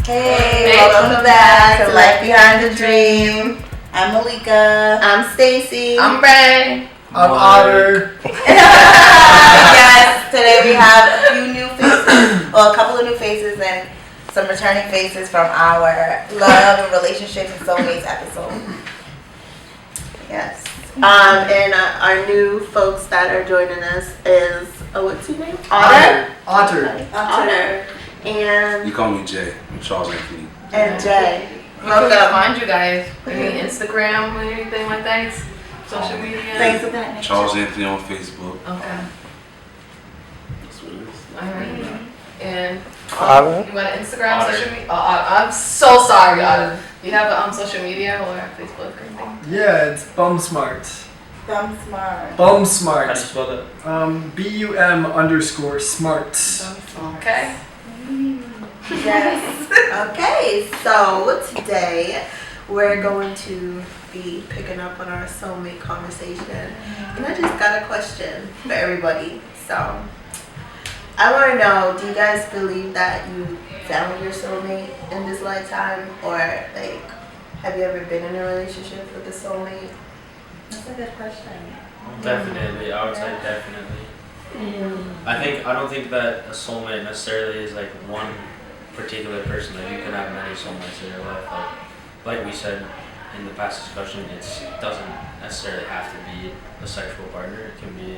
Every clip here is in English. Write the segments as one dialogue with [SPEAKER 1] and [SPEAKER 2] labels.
[SPEAKER 1] Hey, welcome back to Life Behind the Dream. I'm Malika.
[SPEAKER 2] I'm Stacy.
[SPEAKER 3] I'm Ray.
[SPEAKER 4] I'm Otter.
[SPEAKER 1] Yes, today we have a few new faces, well, a couple of new faces and some returning faces from our love and relationships and soulmates episode.
[SPEAKER 2] Yes. And our new folks that are joining us is, what's your name? Otter. And
[SPEAKER 5] You call me Jay. I'm Charles Anthony.
[SPEAKER 2] and Jay.
[SPEAKER 3] Where can we find you guys? Any Instagram or anything like that? Social media?
[SPEAKER 2] Things of that nature.
[SPEAKER 5] Charles Anthony on Facebook.
[SPEAKER 3] Okay.
[SPEAKER 5] That's what it is.
[SPEAKER 3] Alright. And
[SPEAKER 4] Otter.
[SPEAKER 3] you got an Instagram, social media? I'm so sorry, Otter. You have social media or Facebook or anything?
[SPEAKER 4] Yeah, it's Bumsmart.
[SPEAKER 1] Thumb smart.
[SPEAKER 4] Bumsmart.
[SPEAKER 6] How do you spell that?
[SPEAKER 4] BUM_smart.
[SPEAKER 3] Okay.
[SPEAKER 2] Yes. Okay, so today we're going to be picking up on our soulmate conversation. And I just got a question for everybody. So I want to know, do you guys believe that you found your soulmate in this lifetime? Or like, have you ever been in a relationship with a soulmate?
[SPEAKER 1] That's a good question.
[SPEAKER 6] Definitely, I would say definitely. I don't think that a soulmate necessarily is like one particular person. Like you can have many soulmates in your life. Like we said in the past discussion, it doesn't necessarily have to be a sexual partner. It can be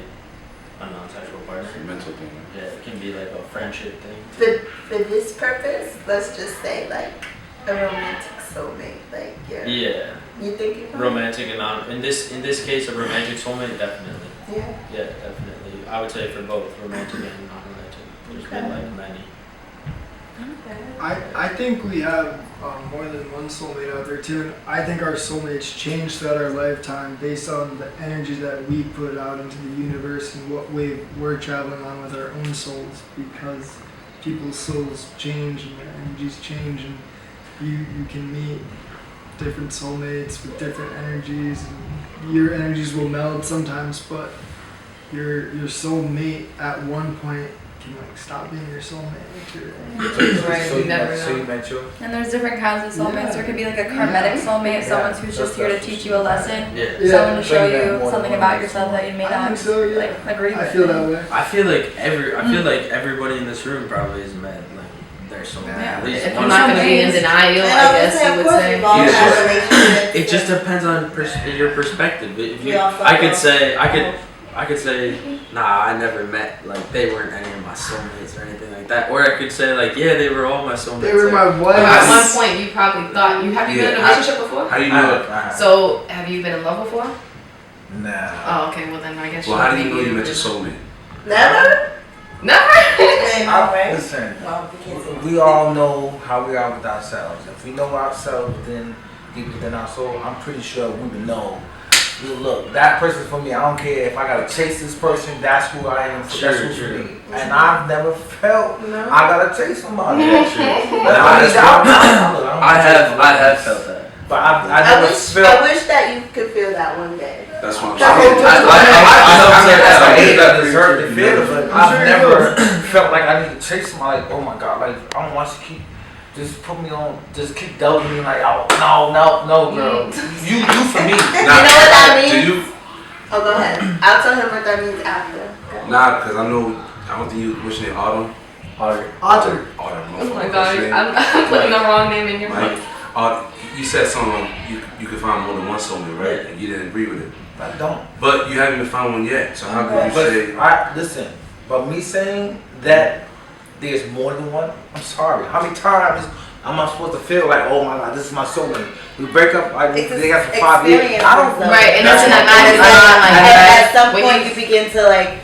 [SPEAKER 6] a non-sexual partner.
[SPEAKER 5] It's a mental thing.
[SPEAKER 6] Yeah, it can be like a friendship thing.
[SPEAKER 2] But for this purpose, let's just say like a romantic soulmate. Like,
[SPEAKER 6] Yeah,
[SPEAKER 2] you think you found?
[SPEAKER 6] romantic and non. In this case, a romantic soulmate, definitely.
[SPEAKER 2] Yeah.
[SPEAKER 6] Yeah, definitely. I would say for both romantic and non-romantic. There's been like many.
[SPEAKER 4] I think we have more than one soulmate out there too. And I think our soulmates change throughout our lifetime based on the energy that we put out into the universe and what wave we're traveling on with our own souls, because people's souls change and their energies change, and you can meet different soulmates with different energies, and your energies will meld sometimes, but your soulmate at one point can like stop being your soulmate.
[SPEAKER 3] Right, you never
[SPEAKER 7] So you
[SPEAKER 3] know.
[SPEAKER 7] met your
[SPEAKER 8] And there's different kinds of soulmates. There could be like a karmic soulmate, someone who's just here to teach you a lesson,
[SPEAKER 6] Yeah.
[SPEAKER 8] someone to show
[SPEAKER 7] Bring that
[SPEAKER 8] you
[SPEAKER 7] more
[SPEAKER 8] something
[SPEAKER 7] than
[SPEAKER 8] about
[SPEAKER 7] one.
[SPEAKER 8] yourself that you may
[SPEAKER 4] I
[SPEAKER 8] not
[SPEAKER 4] think so, yeah.
[SPEAKER 8] like agree with.
[SPEAKER 4] I feel that way.
[SPEAKER 6] I feel like everybody in this room probably has met like their soulmate.
[SPEAKER 8] Yeah.
[SPEAKER 6] At least
[SPEAKER 3] If
[SPEAKER 6] one.
[SPEAKER 3] I'm not going to be in denial,
[SPEAKER 1] And
[SPEAKER 3] I guess you
[SPEAKER 1] of
[SPEAKER 3] would
[SPEAKER 1] course,
[SPEAKER 3] say.
[SPEAKER 1] we've all
[SPEAKER 5] Yeah.
[SPEAKER 1] had relationships.
[SPEAKER 6] It just depends on your perspective. If
[SPEAKER 1] We
[SPEAKER 6] you,
[SPEAKER 1] all
[SPEAKER 6] I could
[SPEAKER 1] fuck
[SPEAKER 6] say,
[SPEAKER 1] up.
[SPEAKER 6] I could say, nah, I never met, like, they weren't any of my soulmates or anything like that. Or I could say, like, yeah, they were all my soulmates.
[SPEAKER 4] They were my
[SPEAKER 3] At
[SPEAKER 4] wives.
[SPEAKER 3] one point, you probably thought have you been in a
[SPEAKER 5] Yeah,
[SPEAKER 3] relationship before?
[SPEAKER 5] How do you know it?
[SPEAKER 3] So, have you been in love before?
[SPEAKER 7] Nah.
[SPEAKER 3] Oh, okay. Well, then I guess.
[SPEAKER 5] Well, how do you know you met your soulmate?
[SPEAKER 2] Never?
[SPEAKER 3] Never.
[SPEAKER 7] Listen,
[SPEAKER 1] Well, we can't say
[SPEAKER 7] we all know how we are with ourselves. If we know ourselves within, deep within our soul, I'm pretty sure we would know. Look, that person's for me. I don't care if I gotta chase this person. That's who I am.
[SPEAKER 6] Sure,
[SPEAKER 7] That's who's
[SPEAKER 6] sure.
[SPEAKER 7] for me. And I've never felt
[SPEAKER 2] No.
[SPEAKER 7] I gotta chase somebody.
[SPEAKER 6] Yeah, sure.
[SPEAKER 7] I
[SPEAKER 6] I have felt that.
[SPEAKER 7] But I
[SPEAKER 2] I
[SPEAKER 7] never
[SPEAKER 2] wish
[SPEAKER 7] felt.
[SPEAKER 2] that you could feel that one day.
[SPEAKER 5] That's what I'm
[SPEAKER 2] That's
[SPEAKER 5] saying.
[SPEAKER 7] I
[SPEAKER 5] I
[SPEAKER 7] deserve to feel it, but I've never felt like I need to chase somebody. Like, oh my god, like I don't want you to keep, just put me on, just keep doubting me. Like, oh no, girl, you for me.
[SPEAKER 2] You know what that means?
[SPEAKER 5] Do you?
[SPEAKER 2] Oh, go ahead. I'll tell him what that means after.
[SPEAKER 5] Nah, because I don't think you, what's your name, Autumn?
[SPEAKER 4] Otter.
[SPEAKER 5] Autumn.
[SPEAKER 3] Oh my gosh, I'm putting the wrong name in your
[SPEAKER 5] Like,
[SPEAKER 3] mouth.
[SPEAKER 5] you said something you could find more than one soulmate, right? And you didn't agree with it.
[SPEAKER 7] I don't.
[SPEAKER 5] But you haven't even found one yet, so how could you say?
[SPEAKER 7] But listen, but me saying that there's more than one, I'm sorry. How many times am I supposed to feel like, oh my god, this is my soulmate? We break up like
[SPEAKER 1] It's
[SPEAKER 7] they got for 5 years.
[SPEAKER 1] experience,
[SPEAKER 7] I don't.
[SPEAKER 1] though.
[SPEAKER 3] Right, and
[SPEAKER 7] That's
[SPEAKER 3] that's in
[SPEAKER 7] what
[SPEAKER 3] that matters
[SPEAKER 7] I-
[SPEAKER 3] not like that.
[SPEAKER 1] At some
[SPEAKER 3] When
[SPEAKER 1] point, you begin to like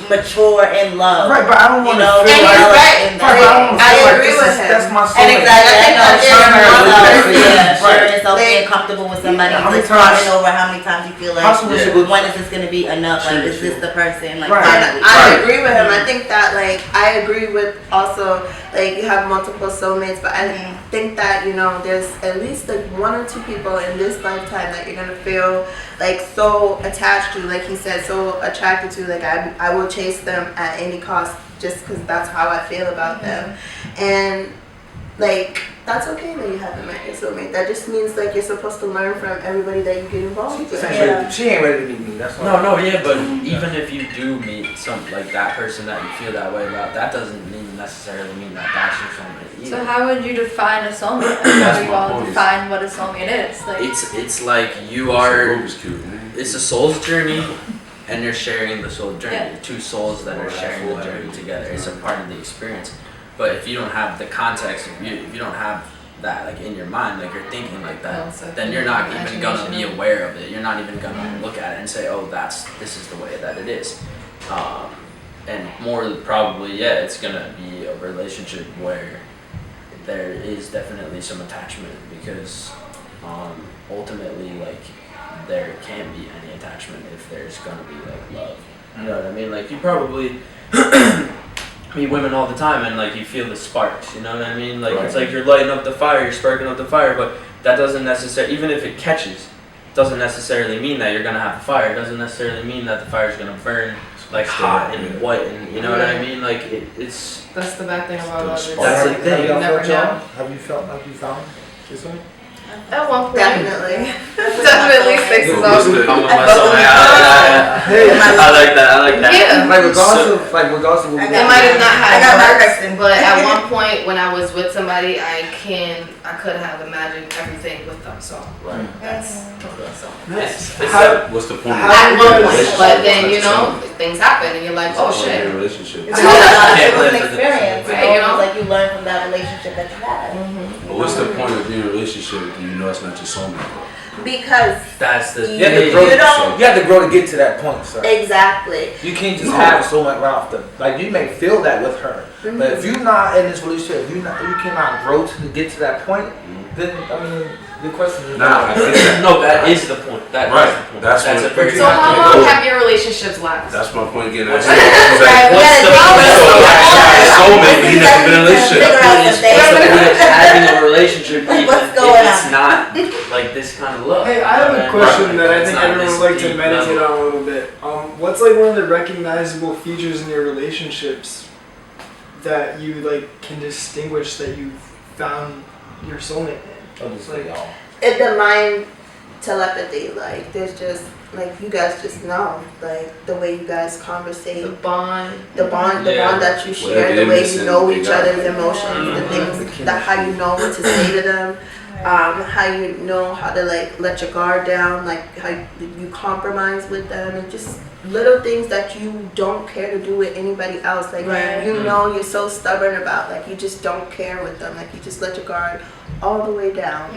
[SPEAKER 1] mature in love.
[SPEAKER 7] Right, but I don't want to
[SPEAKER 1] know,
[SPEAKER 7] feel
[SPEAKER 2] and
[SPEAKER 7] like.
[SPEAKER 2] he's right.
[SPEAKER 1] in
[SPEAKER 7] Right, but I don't
[SPEAKER 2] I
[SPEAKER 7] feel like
[SPEAKER 2] agree
[SPEAKER 7] this
[SPEAKER 2] with
[SPEAKER 7] is-
[SPEAKER 2] him.
[SPEAKER 7] That's my
[SPEAKER 1] And
[SPEAKER 7] soulmate.
[SPEAKER 1] exactly,
[SPEAKER 2] I think
[SPEAKER 1] I know,
[SPEAKER 2] that's
[SPEAKER 1] sharing
[SPEAKER 2] different.
[SPEAKER 1] yourself,
[SPEAKER 7] Yeah.
[SPEAKER 1] sharing yourself,
[SPEAKER 2] They-
[SPEAKER 1] being comfortable with somebody,
[SPEAKER 7] Yeah, how many
[SPEAKER 1] starting
[SPEAKER 7] times-
[SPEAKER 1] over how many times you feel
[SPEAKER 7] How
[SPEAKER 1] like,
[SPEAKER 7] soon is
[SPEAKER 6] Yeah.
[SPEAKER 7] it good?
[SPEAKER 1] when is this going to be enough, like,
[SPEAKER 6] Sure,
[SPEAKER 1] is this
[SPEAKER 6] sure.
[SPEAKER 1] the person, like,
[SPEAKER 7] Right.
[SPEAKER 1] finally.
[SPEAKER 2] I
[SPEAKER 5] Right.
[SPEAKER 2] agree with him. I think that like I agree with also like you have multiple soulmates, but I think that there's at least like one or two people in this lifetime that you're gonna feel like so attached to, like he said, so attracted to. Like I will chase them at any cost just because that's how I feel about them. And like, that's okay that you haven't met your soulmate. That just means like you're supposed to learn from everybody that you get involved with.
[SPEAKER 7] She ain't ready to meet me. That's all.
[SPEAKER 6] No, yeah, but even if you do meet some like that person that you feel that way about, that doesn't necessarily mean that that's your soulmate either.
[SPEAKER 8] So how would you define a soulmate?
[SPEAKER 5] That's
[SPEAKER 8] How do you
[SPEAKER 5] my
[SPEAKER 8] all
[SPEAKER 5] point.
[SPEAKER 8] define what a soulmate is? Like,
[SPEAKER 6] It's like you are.
[SPEAKER 5] Rubik's Cube, man.
[SPEAKER 6] It's a soul's journey, and you're sharing the soul journey.
[SPEAKER 8] Yeah.
[SPEAKER 6] Two souls that are sharing the journey together. It's a part of the experience. But if you don't have the context, if you don't have that like in your mind, like you're thinking like that, then you're not even gonna be aware of it. You're not even gonna look at it and say, oh, this is the way that it is. And more probably, yeah, it's gonna be a relationship where there is definitely some attachment because ultimately, like, there can't be any attachment if there's gonna be like love. You know what I mean? Like you probably meet women all the time and like you feel the sparks, you know what I mean? Like it's like you're lighting up the fire, you're sparking up the fire, but that doesn't necessarily, even if it catches, doesn't necessarily mean that you're gonna have a fire. It doesn't necessarily mean that the fire's gonna burn like hot and white, and you know what I mean? Like it's
[SPEAKER 3] That's the bad thing about love.
[SPEAKER 6] That's the thing.
[SPEAKER 3] You never know.
[SPEAKER 7] Have you felt like you found this one?
[SPEAKER 3] At one point.
[SPEAKER 2] Definitely.
[SPEAKER 3] Definitely six is
[SPEAKER 5] What's
[SPEAKER 3] off.
[SPEAKER 5] the-
[SPEAKER 6] I'm with myself. I like that.
[SPEAKER 3] Yeah.
[SPEAKER 7] Like regardless of what
[SPEAKER 3] It might have not
[SPEAKER 1] I
[SPEAKER 3] had
[SPEAKER 1] got my
[SPEAKER 3] words,
[SPEAKER 1] question.
[SPEAKER 3] but at one point when I was with somebody, I could have imagined everything with them. So
[SPEAKER 7] Right.
[SPEAKER 3] that's so.
[SPEAKER 5] What's the point?
[SPEAKER 3] At one point, but then you know things happen and you're like, oh
[SPEAKER 5] What's the point
[SPEAKER 3] shit.
[SPEAKER 5] in a relationship?
[SPEAKER 1] It was an
[SPEAKER 6] live
[SPEAKER 1] experience.
[SPEAKER 3] Right, you know?
[SPEAKER 1] Like you learn from that relationship that you had.
[SPEAKER 5] But what's the point of being in a relationship if you know it's not your soulmate?
[SPEAKER 1] Because
[SPEAKER 6] That's the
[SPEAKER 7] You have to
[SPEAKER 6] thing.
[SPEAKER 7] grow.
[SPEAKER 1] You don't-
[SPEAKER 7] You have to grow to get to that point, sir.
[SPEAKER 2] Exactly.
[SPEAKER 7] You can't just have a soulmate right off the. Like you may feel that with her, but if you're not in this relationship, you cannot grow to get to that point. Then I mean, the question is.
[SPEAKER 5] Nah, I think that-
[SPEAKER 6] No, that is the point. That
[SPEAKER 5] Right.
[SPEAKER 6] is the point.
[SPEAKER 5] That's
[SPEAKER 6] a
[SPEAKER 5] what-
[SPEAKER 6] very
[SPEAKER 3] So how long have your relationships last?
[SPEAKER 5] That's my point getting at.
[SPEAKER 1] Right, we
[SPEAKER 6] What's
[SPEAKER 1] gotta
[SPEAKER 6] the
[SPEAKER 1] take
[SPEAKER 6] point?
[SPEAKER 1] it.
[SPEAKER 5] Soulmate, but he never been in a relationship.
[SPEAKER 1] Figure out
[SPEAKER 6] What's
[SPEAKER 1] the
[SPEAKER 6] the point
[SPEAKER 1] thing.
[SPEAKER 6] of having a relationship even
[SPEAKER 1] What's going
[SPEAKER 6] if it's
[SPEAKER 1] on?
[SPEAKER 6] not like this kind of love?
[SPEAKER 4] Hey, I have a
[SPEAKER 6] Right.
[SPEAKER 4] question that I
[SPEAKER 6] It's
[SPEAKER 4] think
[SPEAKER 6] not
[SPEAKER 4] everyone
[SPEAKER 6] this
[SPEAKER 4] would like to
[SPEAKER 6] deep
[SPEAKER 4] meditate
[SPEAKER 6] level.
[SPEAKER 4] on a little bit. What's like one of the recognizable features in your relationships that you like can distinguish that you found your soulmate in?
[SPEAKER 7] I'll just say y'all.
[SPEAKER 2] The mind telepathy, like there's just like you guys just know, like the way you guys
[SPEAKER 3] The
[SPEAKER 2] conversate,
[SPEAKER 3] bond.
[SPEAKER 2] the bond
[SPEAKER 6] Yeah.
[SPEAKER 2] that you share,
[SPEAKER 5] Whatever
[SPEAKER 2] the
[SPEAKER 5] you're
[SPEAKER 2] way you
[SPEAKER 5] missing,
[SPEAKER 2] know
[SPEAKER 5] they
[SPEAKER 2] each
[SPEAKER 5] got it.
[SPEAKER 2] other's emotions, the things that how you know what to say to them, how you know how to like let your guard down, like how you compromise with them, and just little things that you don't care to do with anybody else. Like
[SPEAKER 3] Right.
[SPEAKER 2] you know you're so stubborn about, like you just don't care with them, like you just let your guard all the way down.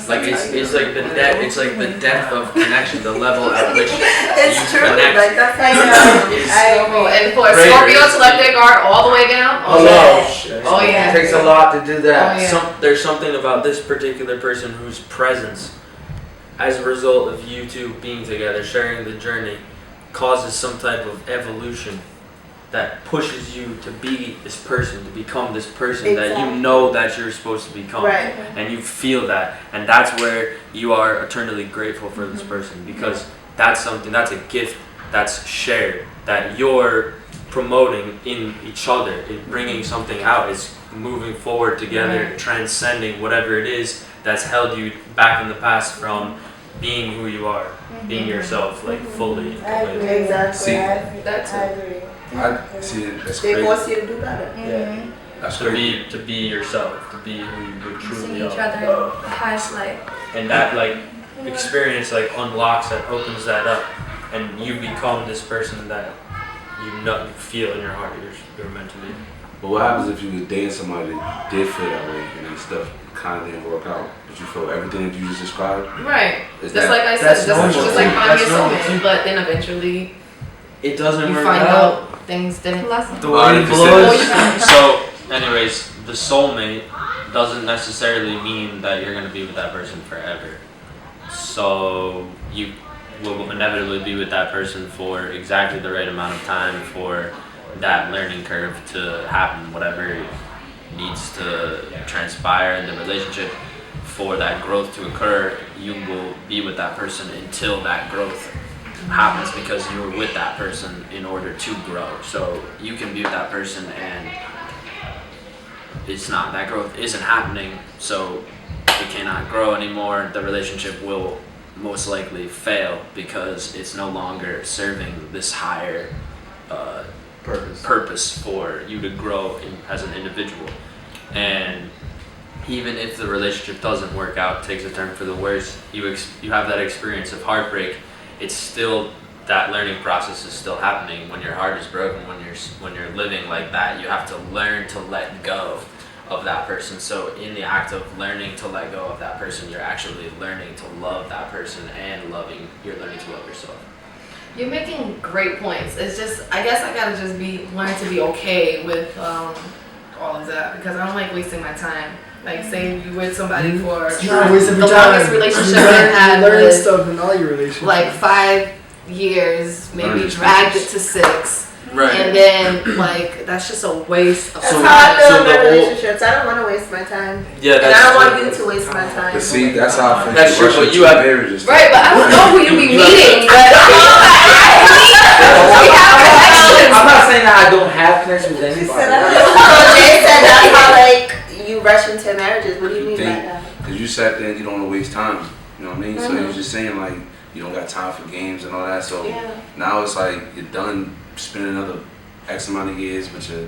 [SPEAKER 6] Like it's like the depth. It's like the depth of connection, the level at which
[SPEAKER 2] It's
[SPEAKER 6] you
[SPEAKER 2] true,
[SPEAKER 6] connect.
[SPEAKER 2] like that's how
[SPEAKER 1] I
[SPEAKER 2] you
[SPEAKER 1] know.
[SPEAKER 2] know.
[SPEAKER 6] is-
[SPEAKER 3] And for a
[SPEAKER 6] Greater
[SPEAKER 3] Scorpio
[SPEAKER 6] is
[SPEAKER 3] to let
[SPEAKER 6] the-
[SPEAKER 3] their guard all the way down.
[SPEAKER 7] Oh,
[SPEAKER 3] yeah. Oh, yeah.
[SPEAKER 7] It takes a lot to do that.
[SPEAKER 3] Oh, yeah.
[SPEAKER 6] There's something about this particular person whose presence, as a result of you two being together, sharing the journey, causes some type of evolution that pushes you to be this person, to become this person that you
[SPEAKER 2] Exactly.
[SPEAKER 6] know that you're supposed to become.
[SPEAKER 2] Right.
[SPEAKER 6] And you feel that. And that's where you are eternally grateful for this person, because that's something, that's a gift that's shared, that you're promoting in each other, in bringing something out, is moving forward together,
[SPEAKER 3] Right.
[SPEAKER 6] transcending whatever it is that's held you back in the past from being who you are, being yourself, like fully and
[SPEAKER 1] I agree.
[SPEAKER 6] completely.
[SPEAKER 2] Exactly.
[SPEAKER 5] See,
[SPEAKER 3] That's
[SPEAKER 1] I
[SPEAKER 3] it.
[SPEAKER 1] agree.
[SPEAKER 5] I see it. That's
[SPEAKER 2] They
[SPEAKER 5] crazy.
[SPEAKER 2] force you to do better.
[SPEAKER 7] Yeah.
[SPEAKER 5] That's
[SPEAKER 6] To
[SPEAKER 5] crazy.
[SPEAKER 6] be yourself, to be who you
[SPEAKER 8] seeing
[SPEAKER 6] truly
[SPEAKER 8] each
[SPEAKER 6] are.
[SPEAKER 8] other in the highest light.
[SPEAKER 6] And that like experience like unlocks that, opens that up, and you become this person that you know, you feel in your heart you're meant to be.
[SPEAKER 5] But what happens if you was dating somebody that did feel that way and then stuff kind of didn't work out? Did you feel everything that you just described?
[SPEAKER 3] Right.
[SPEAKER 5] Is
[SPEAKER 3] Just
[SPEAKER 5] that-
[SPEAKER 3] like I said,
[SPEAKER 6] that's
[SPEAKER 3] just
[SPEAKER 6] normal.
[SPEAKER 3] like finding
[SPEAKER 6] That's
[SPEAKER 3] your
[SPEAKER 6] normal
[SPEAKER 3] soulmate.
[SPEAKER 6] too.
[SPEAKER 3] But then eventually
[SPEAKER 6] It doesn't
[SPEAKER 3] you
[SPEAKER 6] work
[SPEAKER 3] find
[SPEAKER 6] out.
[SPEAKER 3] out things didn't.
[SPEAKER 8] Lesson.
[SPEAKER 6] The
[SPEAKER 5] Well,
[SPEAKER 6] wind
[SPEAKER 5] if it's
[SPEAKER 6] blows.
[SPEAKER 3] in-
[SPEAKER 6] So, anyways, the soulmate doesn't necessarily mean that you're gonna be with that person forever. So you will inevitably be with that person for exactly the right amount of time for that learning curve to happen, whatever needs to transpire in the relationship for that growth to occur. You will be with that person until that growth happens, because you were with that person in order to grow. So you can be with that person and
[SPEAKER 9] that growth isn't happening, so it cannot grow anymore. The relationship will most likely fail because it's no longer serving this higher purpose for you to grow as an individual. And even if the relationship doesn't work out, takes a turn for the worse, you have that experience of heartbreak. It's still, that learning process is still happening. When your heart is broken, when you're living like that, you have to learn to let go of that person. So in the act of learning to let go of that person, you're actually learning to love that person and you're learning to love yourself.
[SPEAKER 3] You're making great points. It's just, I guess I gotta just learn to be okay with all of that, because I don't like wasting my time. Like, say you with somebody for the longest relationship I've had,
[SPEAKER 4] learn stuff in all your relationships.
[SPEAKER 3] like 5 years, maybe dragged it to 6.
[SPEAKER 9] Right.
[SPEAKER 3] And then, like, that's just a waste of
[SPEAKER 2] That's
[SPEAKER 3] time.
[SPEAKER 2] how I feel in
[SPEAKER 9] the
[SPEAKER 2] my
[SPEAKER 9] whole-
[SPEAKER 2] relationships. I don't want to waste my time.
[SPEAKER 9] Yeah,
[SPEAKER 2] And I don't want you to waste my time.
[SPEAKER 5] But see, that's how I feel.
[SPEAKER 9] That's true, but you have
[SPEAKER 5] marriages.
[SPEAKER 3] Right, but I don't know who you be meeting, but
[SPEAKER 7] I'm not saying that I don't have connections with anybody.
[SPEAKER 2] So Jay said that's how, like, you rush into marriages. What do you mean by that?
[SPEAKER 5] Because you sat there and you don't want to waste time. You know what I mean? So you're just saying, like, you don't got time for games and all that. So now it's like you're done spending another X amount of years, but you're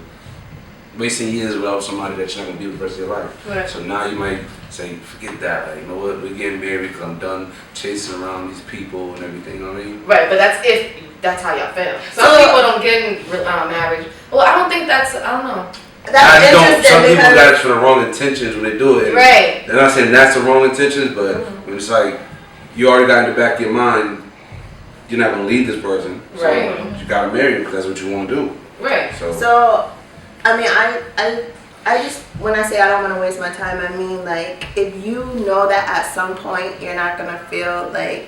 [SPEAKER 5] wasting years without somebody that you're not going to be with the rest of your life.
[SPEAKER 3] Right.
[SPEAKER 5] So now you might say, forget that. Like, you know what? We're getting married because I'm done chasing around these people and everything. You know what I mean?
[SPEAKER 3] right, but that's how y'all feel. Some people don't get in marriage. Well, I don't think that's, I don't know.
[SPEAKER 2] That's interesting
[SPEAKER 5] some people
[SPEAKER 2] because
[SPEAKER 5] got it for the wrong intentions when they do it. And
[SPEAKER 3] Right.
[SPEAKER 5] they're not saying that's the wrong intentions, but when it's like you already got in the back of your mind, you're not gonna leave this person. So
[SPEAKER 3] Right.
[SPEAKER 5] you gotta marry him because that's what you want to do.
[SPEAKER 3] Right.
[SPEAKER 2] So, I mean, I just, when I say I don't want to waste my time, I mean, like, if you know that at some point you're not going to feel, like,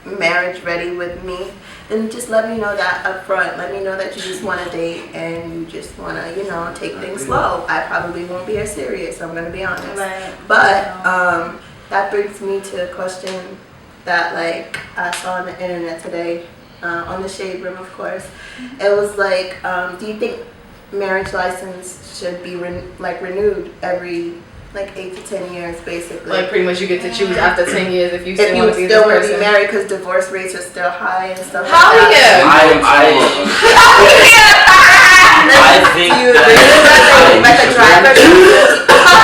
[SPEAKER 2] marriage ready with me, then just let me know that up front. Let me know that you just want to date and you just want to, you know, take things slow. I probably won't be as serious, I'm going to be honest.
[SPEAKER 1] Right.
[SPEAKER 2] But that brings me to a question that, like, I saw on the internet today, on the Shade Room, of course. It was like, do you think marriage license should be renewed every 8 to 10 years, basically?
[SPEAKER 3] Like, pretty much you get to choose after 10 years if you
[SPEAKER 2] If
[SPEAKER 3] still
[SPEAKER 2] you
[SPEAKER 3] want to be
[SPEAKER 2] still
[SPEAKER 3] this
[SPEAKER 2] want to be
[SPEAKER 3] person.
[SPEAKER 2] married, because divorce rates are still high and stuff
[SPEAKER 3] How
[SPEAKER 2] like that.
[SPEAKER 9] I think
[SPEAKER 2] Do you
[SPEAKER 9] that-
[SPEAKER 2] agree with that? Like a driver,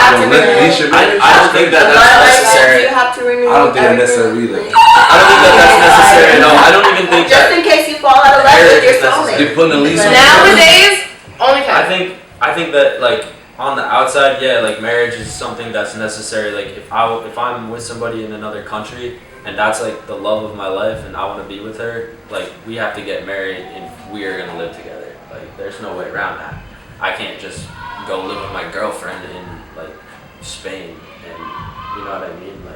[SPEAKER 9] I don't think that that's necessary.
[SPEAKER 2] You have to renew
[SPEAKER 5] I don't think that's
[SPEAKER 2] everything.
[SPEAKER 5] necessary either.
[SPEAKER 9] I don't think that that's necessary. No, I don't even think
[SPEAKER 2] Just
[SPEAKER 9] that.
[SPEAKER 2] in case you fall out of love with your
[SPEAKER 9] Marriage is necessary.
[SPEAKER 5] You're
[SPEAKER 2] soulmate.
[SPEAKER 5] putting a lease on
[SPEAKER 3] Nowadays, only
[SPEAKER 9] I
[SPEAKER 3] time.
[SPEAKER 9] think that, like, on the outside, yeah, like, marriage is something that's necessary. Like, if I'm with somebody in another country and that's like the love of my life and I want to be with her, like, we have to get married and we are gonna live together. Like, there's no way around that. I can't just go live with my girlfriend in, like, Spain, and you know what I mean, like.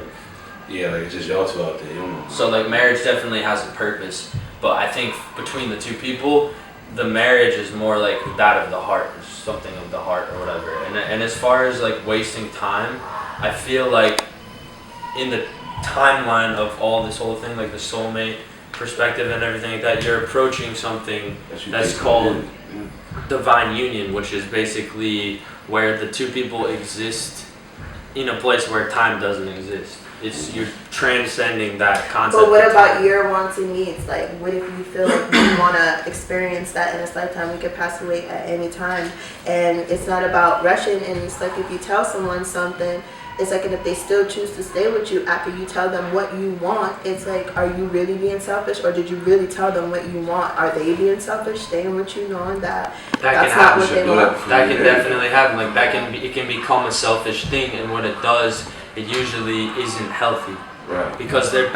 [SPEAKER 5] Yeah, like it's just y'all two out there. You don't know.
[SPEAKER 9] So, like, marriage definitely has a purpose, but I think between the two people, the marriage is more like that of the heart, something of the heart or whatever. And as far as, like, wasting time, I feel like in the timeline of all this whole thing, like the soulmate perspective and everything like that, you're approaching something that's called divine union, which is basically where the two people exist in a place where time doesn't exist. It's, you're transcending that concept.
[SPEAKER 2] But what
[SPEAKER 9] of
[SPEAKER 2] about
[SPEAKER 9] time.
[SPEAKER 2] your wants and needs? Like, what if you feel like you want to experience that in this lifetime? We could pass away at any time. And it's not about rushing. And it's like if you tell someone something, it's like, and if they still choose to stay with you after you tell them what you want, it's like, are you really being selfish, or did you really tell them what you want? Are they being selfish, staying with you, knowing that that's not what they want?
[SPEAKER 9] That can definitely happen. Like, that can be, it can become a selfish thing, and what it does, it usually isn't healthy.
[SPEAKER 5] Right.
[SPEAKER 9] Because their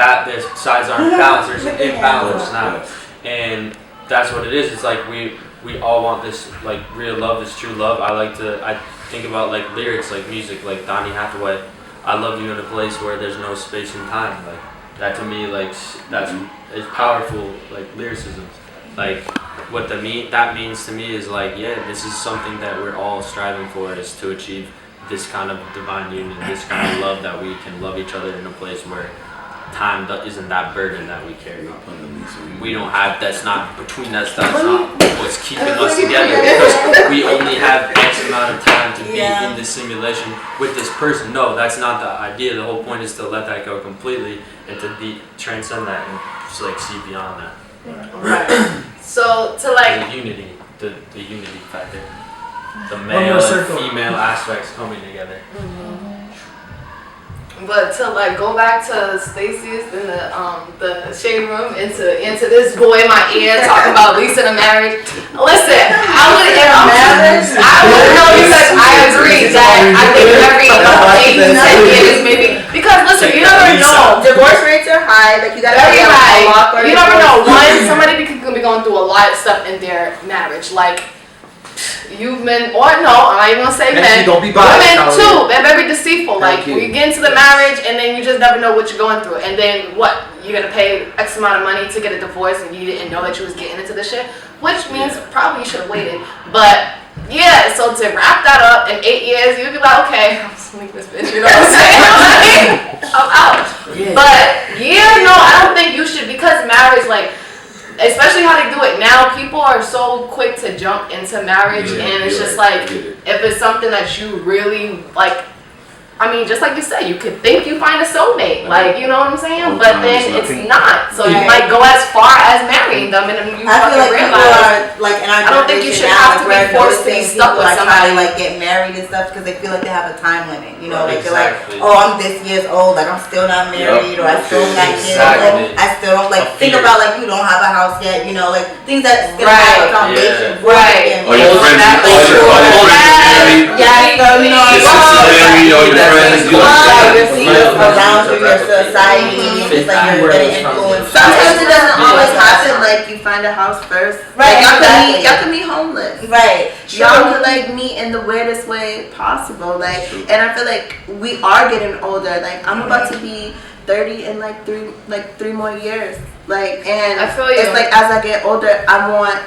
[SPEAKER 9] sides aren't balanced. There's an imbalance now, and that's what it is. It's like we all want this, like, real love, this true love. I think about, like, lyrics, like music, like Donny Hathaway. I love you in a place where there's no space and time. Like, that to me, like, that's is powerful, like, lyricism. Like, what that means to me is, like, yeah, this is something that we're all striving for, is to achieve this kind of divine union, this kind of love, that we can love each other in a place where time isn't that burden that we carry.
[SPEAKER 5] Not putting the lease on you.
[SPEAKER 9] We don't have, that's not what's keeping us together, because we only have X amount of time to be in this simulation with this person. No, that's not the idea. The whole point is to let that go completely and to transcend that and just like see beyond that.
[SPEAKER 3] Right. So to like
[SPEAKER 9] the unity factor, the male and female aspects coming together.
[SPEAKER 3] But to like go back to Stacey's in the shade room into this boy in my ear talking about leasing a marriage. Listen, I would know because I agree that I think every 8 to 10 years maybe, because listen, you never know.
[SPEAKER 2] Divorce rates are high. Like you gotta
[SPEAKER 3] Very
[SPEAKER 2] be
[SPEAKER 3] high.
[SPEAKER 2] a lot for
[SPEAKER 3] You never
[SPEAKER 2] divorce.
[SPEAKER 3] know. One, somebody could be going through a lot of stuff in their marriage, like. You men, or no, I'm not even gonna say men.
[SPEAKER 7] Don't be biased.
[SPEAKER 3] Women too. They're very deceitful.
[SPEAKER 7] Thank
[SPEAKER 3] Like
[SPEAKER 7] you.
[SPEAKER 3] you get into the marriage and then you just never know what you're going through. And then what? You're gonna pay X amount of money to get a divorce and you didn't know that you was getting into this shit, which means probably you should have waited. But yeah, so to wrap that up in 8 years, you'd be like, okay, I'm just leave this bitch. You know what I'm saying? Like, I'm out. But yeah, no, I don't think you should, because marriage, like. Especially how they do it now, people are so quick to jump into marriage, and it's just like, if it's something that you really like, I mean, just like you said, you could think you find a soulmate, like, you know what I'm saying? But then it's not. So you might go as far as marrying them, and then you
[SPEAKER 1] I feel like
[SPEAKER 3] realize.
[SPEAKER 1] people are like in our
[SPEAKER 3] I don't think you should
[SPEAKER 1] generation now,
[SPEAKER 3] have to
[SPEAKER 1] like,
[SPEAKER 3] be forced to be
[SPEAKER 1] noticing
[SPEAKER 3] stuck
[SPEAKER 1] people
[SPEAKER 3] with
[SPEAKER 1] are trying to
[SPEAKER 3] somebody.
[SPEAKER 1] like get married and stuff because they feel like they have a time limit. You know, like
[SPEAKER 9] Exactly.
[SPEAKER 1] they're like, oh, I'm this years old, like I'm still not married, or I still don't got kids,
[SPEAKER 9] Exactly.
[SPEAKER 1] or I still don't like
[SPEAKER 9] A
[SPEAKER 1] think
[SPEAKER 9] fear.
[SPEAKER 1] about like you don't have a house yet. You know, like things that's gonna
[SPEAKER 3] Right.
[SPEAKER 1] have a foundation. for
[SPEAKER 3] Right.
[SPEAKER 1] it.
[SPEAKER 5] All your friends,
[SPEAKER 3] Exactly.
[SPEAKER 5] all your friends married.
[SPEAKER 1] Yeah, so you know,
[SPEAKER 5] Your sister's married, all your friends. You
[SPEAKER 1] your
[SPEAKER 5] know,
[SPEAKER 1] people around you, your society, it's like you're gonna influence.
[SPEAKER 2] Sometimes it doesn't always happen. Like you find a house first.
[SPEAKER 1] Right,
[SPEAKER 2] Like, y'all
[SPEAKER 1] exactly.
[SPEAKER 2] could meet homeless.
[SPEAKER 1] Right.
[SPEAKER 2] Y'all could like meet in the weirdest way possible. Like, and I feel like we are getting older. Like I'm about to be 30 in like three more years. Like, and
[SPEAKER 3] I feel you.
[SPEAKER 2] it's like as I get older, I want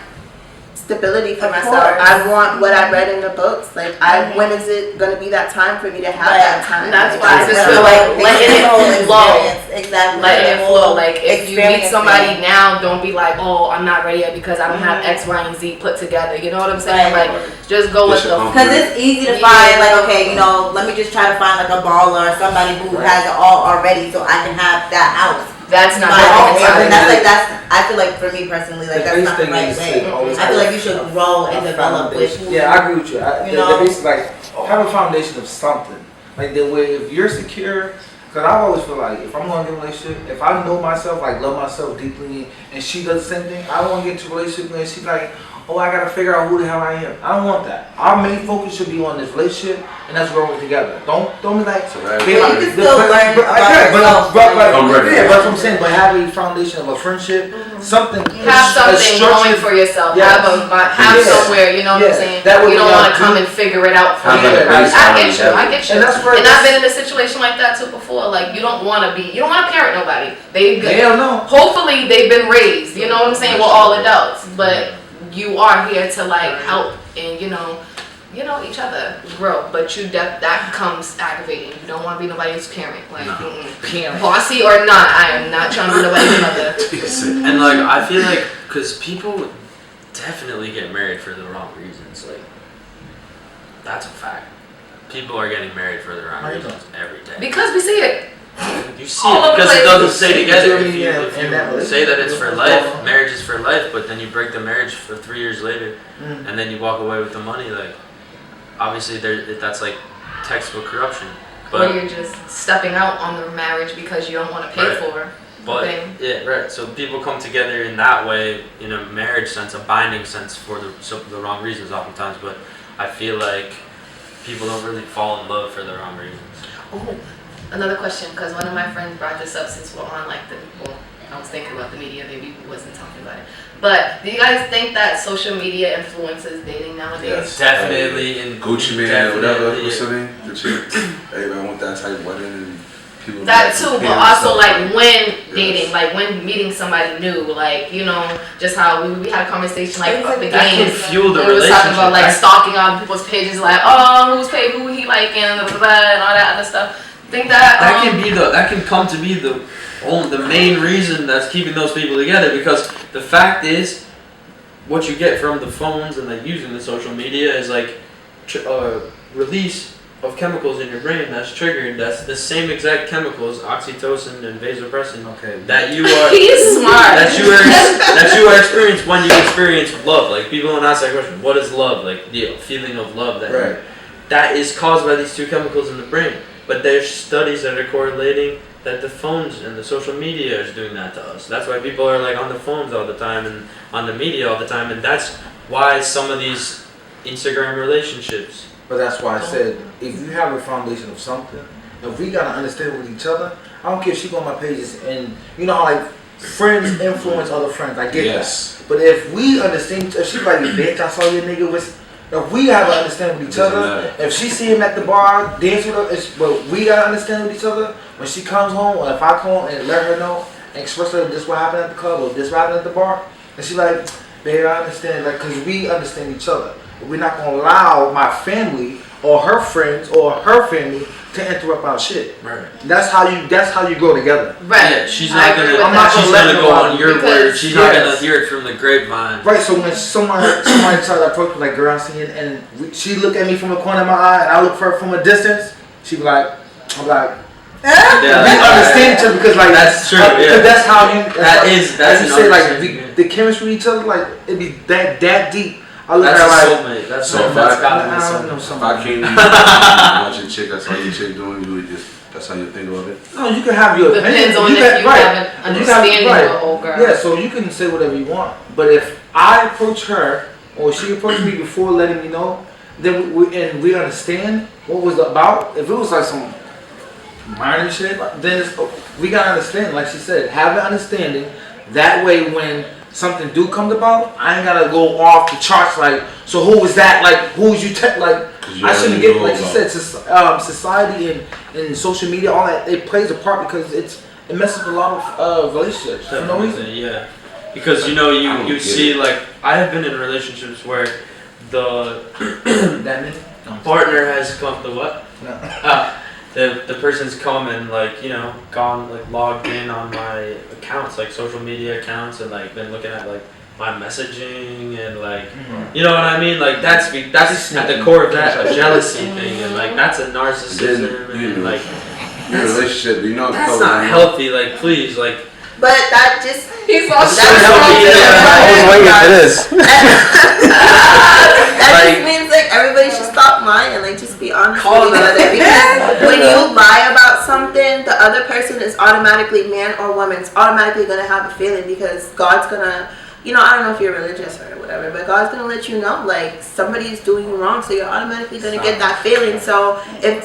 [SPEAKER 2] stability for
[SPEAKER 1] Of
[SPEAKER 2] myself.
[SPEAKER 1] course.
[SPEAKER 2] I want what I read in the books. Like, when is it gonna be that time for me to have that time?
[SPEAKER 3] And that's
[SPEAKER 2] Like,
[SPEAKER 3] why I just feel like letting it flow.
[SPEAKER 1] Exactly.
[SPEAKER 3] Letting it flow. Like if you meet
[SPEAKER 1] Experience
[SPEAKER 3] somebody
[SPEAKER 1] it.
[SPEAKER 3] now, don't be like, oh, I'm not ready yet because I don't have X, Y, and Z put together. You know what I'm saying?
[SPEAKER 1] Right.
[SPEAKER 3] Like just go with
[SPEAKER 5] Just
[SPEAKER 3] the.
[SPEAKER 1] Because it's easy to find, like, okay, you know, let me just try to find like a baller or somebody who has it all already, so I can have that house.
[SPEAKER 3] That's not
[SPEAKER 1] My own.
[SPEAKER 3] the
[SPEAKER 1] I feel like for me personally, like that's not the right way. I feel like you should grow and develop with who.
[SPEAKER 7] Yeah, I agree with you.
[SPEAKER 1] You
[SPEAKER 7] They're
[SPEAKER 1] know?
[SPEAKER 7] basically like have a foundation of something. Like the way if you're secure, because I always feel like if I'm going to get a relationship, if I know myself, like love myself deeply, and she does the same thing, I don't want to get into a relationship and she's like, oh, I gotta figure out who the hell I am. I don't want that. Our main focus should be on this relationship, and that's growing together. Don't be like.
[SPEAKER 5] So that-
[SPEAKER 7] be
[SPEAKER 1] But
[SPEAKER 7] like
[SPEAKER 1] you can still learn about yourself.
[SPEAKER 5] I'm ready.
[SPEAKER 7] Yeah, that's what I'm saying. But have a foundation of a friendship, something.
[SPEAKER 3] Have
[SPEAKER 7] a
[SPEAKER 3] something
[SPEAKER 7] structured-
[SPEAKER 3] going for yourself.
[SPEAKER 7] Yes.
[SPEAKER 3] Have
[SPEAKER 7] Yes.
[SPEAKER 3] somewhere. You know what I'm
[SPEAKER 7] Yes.
[SPEAKER 3] saying?
[SPEAKER 7] That way
[SPEAKER 3] You don't
[SPEAKER 7] when
[SPEAKER 3] want to
[SPEAKER 7] y'all
[SPEAKER 3] come
[SPEAKER 7] do-
[SPEAKER 3] and figure it out for
[SPEAKER 5] Have
[SPEAKER 3] you.
[SPEAKER 5] that
[SPEAKER 3] I
[SPEAKER 5] base
[SPEAKER 3] get you.
[SPEAKER 5] already.
[SPEAKER 3] I get you.
[SPEAKER 7] And that's where
[SPEAKER 3] And
[SPEAKER 7] it's-
[SPEAKER 3] I've been in a situation like that too before. Like you don't want to parent nobody.
[SPEAKER 7] Hell no.
[SPEAKER 3] Hopefully they've been raised. You know what I'm saying? We're all adults, but you are here to like help and you know each other grow. But that becomes aggravating. You don't want to be nobody's parent. Like bossy or not, I am not trying to be nobody's mother.
[SPEAKER 9] And like I feel like because people definitely get married for the wrong reasons. Like that's a fact. People are getting married for the wrong reasons every day.
[SPEAKER 3] Because we see it.
[SPEAKER 9] You see
[SPEAKER 3] All
[SPEAKER 9] it
[SPEAKER 3] over
[SPEAKER 9] because
[SPEAKER 3] the
[SPEAKER 9] it
[SPEAKER 3] place.
[SPEAKER 9] doesn't stay together. If you,
[SPEAKER 7] Yeah,
[SPEAKER 9] if
[SPEAKER 7] and that
[SPEAKER 9] you
[SPEAKER 7] was-
[SPEAKER 9] say that it's for life, marriage is for life, but then you break the marriage for 3 years later,
[SPEAKER 7] Mm.
[SPEAKER 9] and then you walk away with the money. Like obviously, that's like textbook corruption.
[SPEAKER 3] Or
[SPEAKER 9] But
[SPEAKER 3] you're just stepping out on the marriage because you don't want to pay
[SPEAKER 9] Right.
[SPEAKER 3] for
[SPEAKER 9] But
[SPEAKER 3] thing.
[SPEAKER 9] yeah, right. So people come together in that way, in a marriage sense, a binding sense, for the wrong reasons, oftentimes. But I feel like people don't really fall in love for the wrong reasons.
[SPEAKER 3] Oh, another question, because one of my friends brought this up since we're on I was thinking about the media, maybe we wasn't talking about it. But do you guys think that social media influences dating nowadays?
[SPEAKER 5] Yes.
[SPEAKER 9] Definitely in
[SPEAKER 5] Gucci Man, whatever.
[SPEAKER 9] definitely.
[SPEAKER 5] What's her name? The chick. Everybody want that type of wedding and people.
[SPEAKER 3] That too, but
[SPEAKER 5] compare
[SPEAKER 3] also
[SPEAKER 5] stuff.
[SPEAKER 3] like when
[SPEAKER 5] Yes.
[SPEAKER 3] dating, like when meeting somebody new, like just how we had a conversation like about the
[SPEAKER 9] That can
[SPEAKER 3] games.
[SPEAKER 9] fuel the
[SPEAKER 3] We was talking about like
[SPEAKER 9] relationship.
[SPEAKER 3] stalking on people's pages, like who he liking, and all that other stuff. think that
[SPEAKER 9] that can come to be the main reason that's keeping those people together, because the fact is, what you get from the phones and like using the social media is like release of chemicals in your brain that's triggered. That's the same exact chemicals, oxytocin and vasopressin, that you are
[SPEAKER 3] he's smart.
[SPEAKER 9] that you are experienced when you experience love. Like people don't ask that question, what is love? Like the feeling of love that is caused by these two chemicals in the brain. But there's studies that are correlating that the phones and the social media is doing that to us. That's why people are like on the phones all the time and on the media all the time, and that's why some of these Instagram relationships.
[SPEAKER 7] But that's why I said, if you have a foundation of something, if we gotta understand with each other, I don't care if she go on my pages and you know how like friends influence other friends. I get that. But if we understand, if she like, bitch, I saw your nigga with. If we gotta understand with each other, if she see him at the bar, dance with her, but we gotta understand with each other. When she comes home, or if I come home and let her know and express her this what happened at the club or this what happened at the bar, and she like, babe, I understand, like, cause we understand each other. We're not gonna allow my family or her friends or her family to interrupt our shit.
[SPEAKER 9] Right.
[SPEAKER 7] That's how you grow together.
[SPEAKER 3] Right.
[SPEAKER 9] Yeah, she's not gonna go on your word. She's not gonna hear it from the grapevine.
[SPEAKER 7] Right. So when somebody tries to approach me like, girl, I'm seeing, and she look at me from the corner of my eye, and I look for her from a distance, she be like, I'm like.
[SPEAKER 9] Yeah,
[SPEAKER 7] we understand each other because like
[SPEAKER 9] that's true.
[SPEAKER 7] Because that's how you.
[SPEAKER 9] That's
[SPEAKER 7] you say like the chemistry with each other, like it'd be that deep. I look
[SPEAKER 9] that's
[SPEAKER 7] at her
[SPEAKER 9] soulmate.
[SPEAKER 7] like,
[SPEAKER 9] that's
[SPEAKER 5] so if I came to you watch a chick, that's how your chick doing, you would just, that's how you think about it?
[SPEAKER 7] No, you can have your opinion.
[SPEAKER 3] Depends on if you have an understanding of a whole girl.
[SPEAKER 7] Yeah, so you can say whatever you want. But if I approach her or she approached me before letting me know, then we understand what was about. If it was like some minor shit, then we gotta understand. Like she said, have an understanding. That way, when something do come about, I ain't gotta go off the charts. Like, so who was that? Like, who's you? Like, I shouldn't get like she said. Society and social media, all that, it plays a part because it messes with a lot of relationships. For no reason.
[SPEAKER 9] Yeah, because you see like I have been in relationships where the partner has come to what? No. The person's come and like gone like logged in on my accounts, like social media accounts, and like been looking at like my messaging and like you know what I mean, like that's at the core of that a jealousy thing, and like that's a narcissism and like
[SPEAKER 5] relationship,
[SPEAKER 9] that's not healthy, like please, like.
[SPEAKER 2] But that just
[SPEAKER 3] he's all
[SPEAKER 9] I
[SPEAKER 10] was waiting for this.
[SPEAKER 2] That just means like everybody should stop lying, like just be honest with each other. Because when you lie about something, the other person is automatically, man or woman, is automatically gonna have a feeling because God's gonna, I don't know if you're religious or whatever, but God's gonna let you know like somebody's doing you wrong, so you're automatically gonna get that feeling. So if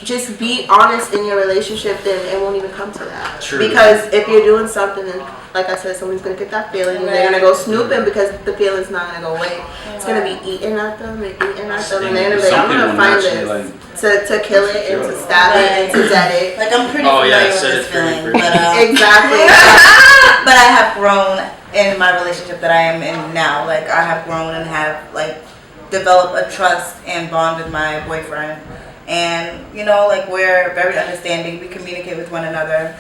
[SPEAKER 2] just be honest in your relationship, then it won't even come to that.
[SPEAKER 9] True.
[SPEAKER 2] Because if you're doing something and like I said, somebody's gonna get that feeling and they're gonna go snooping because the feeling's not gonna go away. It's gonna be eating at them and eating at them, and they're gonna be like, I'm gonna find this to kill it and to stab it and to dead it.
[SPEAKER 1] Like I'm pretty familiar with this feeling, but
[SPEAKER 2] exactly.
[SPEAKER 1] But I have grown in my relationship that I am in now. Like I have grown and have like developed a trust and bond with my boyfriend. And like we're very understanding. We communicate with one another,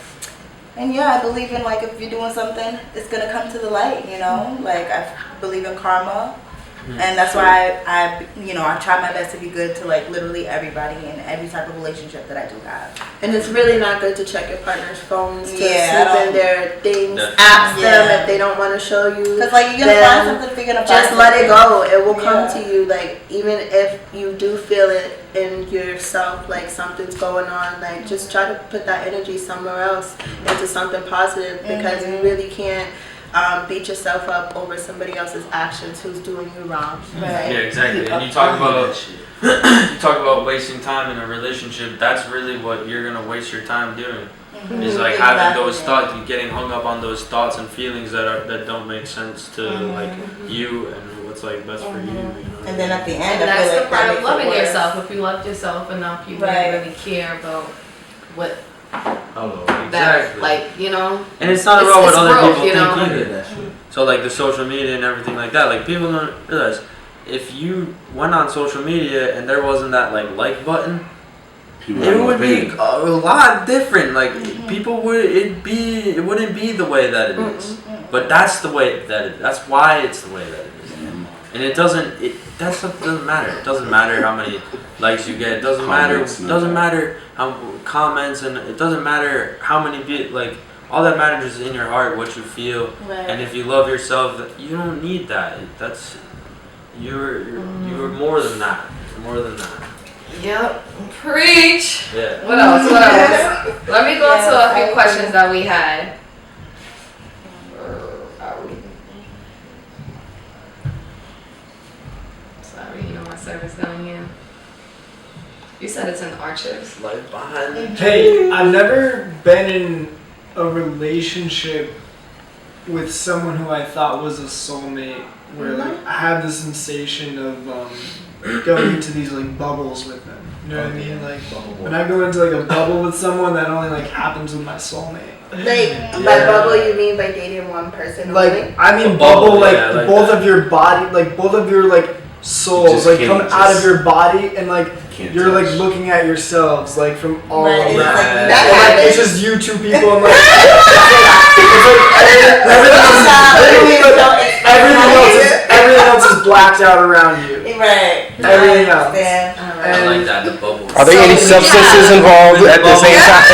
[SPEAKER 1] and I believe in like if you're doing something, it's gonna come to the light. Like I believe in karma, and that's why I try my best to be good to like literally everybody in every type of relationship that I do have.
[SPEAKER 2] And it's really not good to check your partner's phones to snoop in their things,
[SPEAKER 9] Definitely.
[SPEAKER 2] ask them if they don't want to show you.
[SPEAKER 1] Because like you're gonna find something, if you're gonna
[SPEAKER 2] just
[SPEAKER 1] find
[SPEAKER 2] let
[SPEAKER 1] something.
[SPEAKER 2] it go. It will come to you. Like even if you do feel it in yourself, like something's going on, like just try to put that energy somewhere else into something positive, because you really can't beat yourself up over somebody else's actions who's doing you wrong.
[SPEAKER 1] Right.
[SPEAKER 9] Yeah, exactly. And you talk about wasting time in a relationship. That's really what you're gonna waste your time doing. Is like having those thoughts, getting hung up on those thoughts and feelings that don't make sense to like you and what's like best for you.
[SPEAKER 1] And then at the end,
[SPEAKER 3] And
[SPEAKER 1] I
[SPEAKER 3] that's
[SPEAKER 1] feel
[SPEAKER 3] the
[SPEAKER 1] like
[SPEAKER 3] part of loving
[SPEAKER 1] worse.
[SPEAKER 3] yourself. If you loved yourself enough, you wouldn't really care about what that, like,
[SPEAKER 9] And it's not about what
[SPEAKER 3] it's
[SPEAKER 9] other
[SPEAKER 3] growth,
[SPEAKER 9] people think either. So like the social media and everything like that, like people don't realize if you went on social media and there wasn't that like button,
[SPEAKER 5] People have
[SPEAKER 9] It
[SPEAKER 5] no
[SPEAKER 9] would be
[SPEAKER 5] opinion.
[SPEAKER 9] a lot different. Like people would it wouldn't be the way that it is. But that's the way that that's why it's the way that it is. And it doesn't matter. It doesn't matter how many likes you get. It doesn't matter how comments, and it doesn't matter how many all that matters is in your heart, what you feel.
[SPEAKER 1] Right.
[SPEAKER 9] And if you love yourself, you don't need that. You're more than that. You're more than that.
[SPEAKER 3] Yep. Preach.
[SPEAKER 9] Yeah.
[SPEAKER 3] What else? Let me go to a few questions that we had. Sorry, my server's going in. You said it's in archives.
[SPEAKER 9] Life behind.
[SPEAKER 4] Hey, I've never been in a relationship with someone who I thought was a soulmate, where like I had the sensation of going into these like bubbles with them. You know what I mean? Like when I go into like a bubble with someone, that only like happens with my soulmate.
[SPEAKER 2] Like by bubble, you mean by dating one person only?
[SPEAKER 4] Like I mean
[SPEAKER 9] A
[SPEAKER 4] bubble,
[SPEAKER 9] bubble,
[SPEAKER 4] like
[SPEAKER 9] yeah, like
[SPEAKER 4] both
[SPEAKER 9] that.
[SPEAKER 4] of your body, like both of your like souls,
[SPEAKER 5] Just
[SPEAKER 4] like
[SPEAKER 5] can't
[SPEAKER 4] come out
[SPEAKER 5] just-
[SPEAKER 4] of your body, and like
[SPEAKER 5] Can't
[SPEAKER 4] you're like
[SPEAKER 5] touch.
[SPEAKER 4] looking at yourselves like from all
[SPEAKER 1] Right,
[SPEAKER 4] around.
[SPEAKER 1] it's like
[SPEAKER 4] And,
[SPEAKER 2] that
[SPEAKER 4] like,
[SPEAKER 2] happens.
[SPEAKER 4] it's just you two people, and like everything else is blacked out around you.
[SPEAKER 1] Right.
[SPEAKER 4] Everything else.
[SPEAKER 1] Understand.
[SPEAKER 9] I like that, the bubble.
[SPEAKER 10] Are there any substances involved at the same time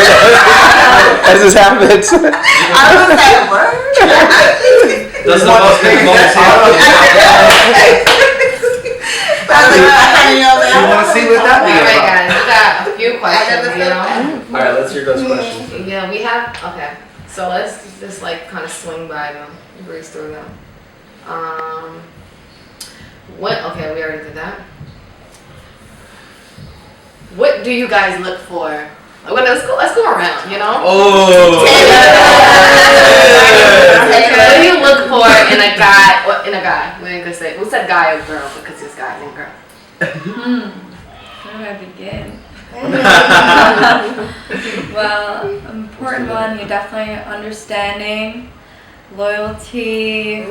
[SPEAKER 10] as this happens?
[SPEAKER 1] I was like, word?
[SPEAKER 9] Does the bubble
[SPEAKER 5] You want to see what that
[SPEAKER 3] All right,
[SPEAKER 5] be
[SPEAKER 3] guys, we got a few questions.
[SPEAKER 9] Alright, let's hear those questions.
[SPEAKER 3] Yeah, we have. Okay, so let's just like kind of swing by them, breeze through them. What? Okay, we already did that. What do you guys look for? Well, let's go around.
[SPEAKER 9] Oh.
[SPEAKER 3] What do you look for in a guy? In a guy, we ain't gonna say. We said guy or girl because it's guys and girls.
[SPEAKER 8] Where do I begin? Well, important one, you definitely understanding, loyalty,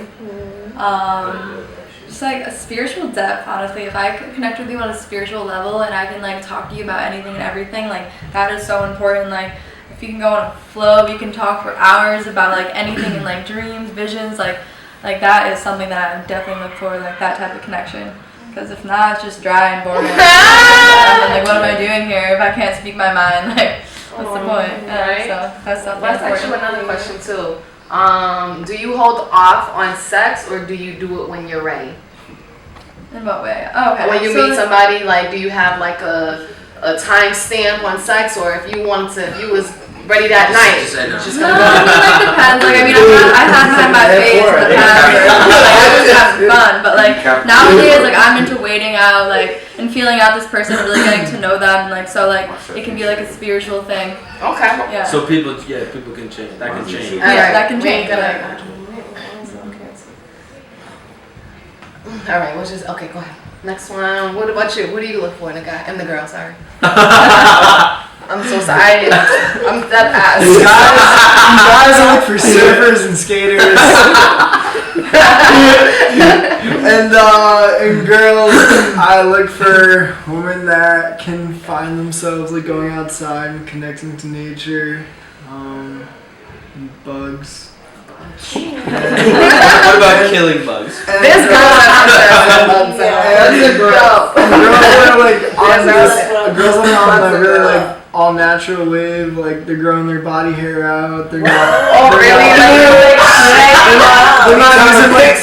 [SPEAKER 8] just like a spiritual depth, honestly. If I could connect with you on a spiritual level and I can like talk to you about anything and everything, like that is so important. Like if you can go on a flow, you can talk for hours about like anything and like dreams, visions, like that is something that I definitely look for, like that type of connection. Because if not, it's just dry and boring. And then, like, what am I doing here if I can't speak my mind? Like, what's the point?
[SPEAKER 3] Right.
[SPEAKER 8] So that's something
[SPEAKER 3] Let's ask you another question too. Do you hold off on sex or do you do it when you're ready?
[SPEAKER 8] In what way? Oh, okay.
[SPEAKER 3] When you
[SPEAKER 8] So-
[SPEAKER 3] meet somebody, like, do you have like a time stamp on sex, or if you wanted to, if you was ready that night,
[SPEAKER 9] Just say no.
[SPEAKER 3] just
[SPEAKER 8] No,
[SPEAKER 3] gonna
[SPEAKER 8] I mean, like depends. Like I mean, I have had my phase in the past. Like I just have fun, but like nowadays, like I'm into waiting out, like and feeling out this person, and really getting to know them, and like so, like it can be like a spiritual thing.
[SPEAKER 3] Okay.
[SPEAKER 8] Yeah.
[SPEAKER 9] So people can change. That can change.
[SPEAKER 8] Yeah, that can change.
[SPEAKER 3] All right, which is okay. Go ahead. Next one. What about you? What do you look for in a guy? And the girl, sorry. I'm so sorry. I'm that ass.
[SPEAKER 4] Guys look for surfers and skaters. and girls, I look for women that can find themselves like going outside and connecting to nature, and bugs.
[SPEAKER 9] What about killing bugs?
[SPEAKER 3] This girl has
[SPEAKER 4] And girls that are like on this, girls that are on the really like all natural wave, like they're growing their body hair out. They're not.
[SPEAKER 3] Oh,
[SPEAKER 4] they're
[SPEAKER 3] really?
[SPEAKER 4] not- They're not using like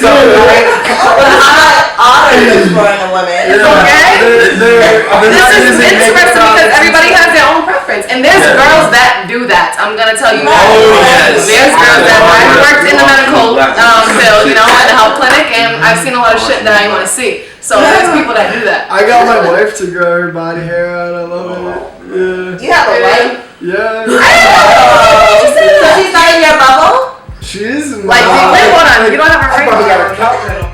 [SPEAKER 1] I'm exploring a woman.
[SPEAKER 3] It's okay.
[SPEAKER 4] They're
[SPEAKER 3] This
[SPEAKER 4] not
[SPEAKER 3] is
[SPEAKER 4] using
[SPEAKER 3] interesting
[SPEAKER 4] makeup
[SPEAKER 3] because everybody
[SPEAKER 4] products.
[SPEAKER 3] has their own preference, and there's girls that do that. I'm gonna tell you.
[SPEAKER 1] Oh,
[SPEAKER 9] yes.
[SPEAKER 3] There's girls that I've worked in the medical field, in the health clinic, and I've seen a lot of shit that I didn't want to see. So there's people that do that.
[SPEAKER 4] I got my wife to grow her body hair out. I love it. Yeah.
[SPEAKER 1] You have a wife?
[SPEAKER 4] Yeah.
[SPEAKER 1] So she's not in your bubble?
[SPEAKER 4] She is.
[SPEAKER 3] Like, wait, hold on. You don't have a ring.
[SPEAKER 4] probably got a couch.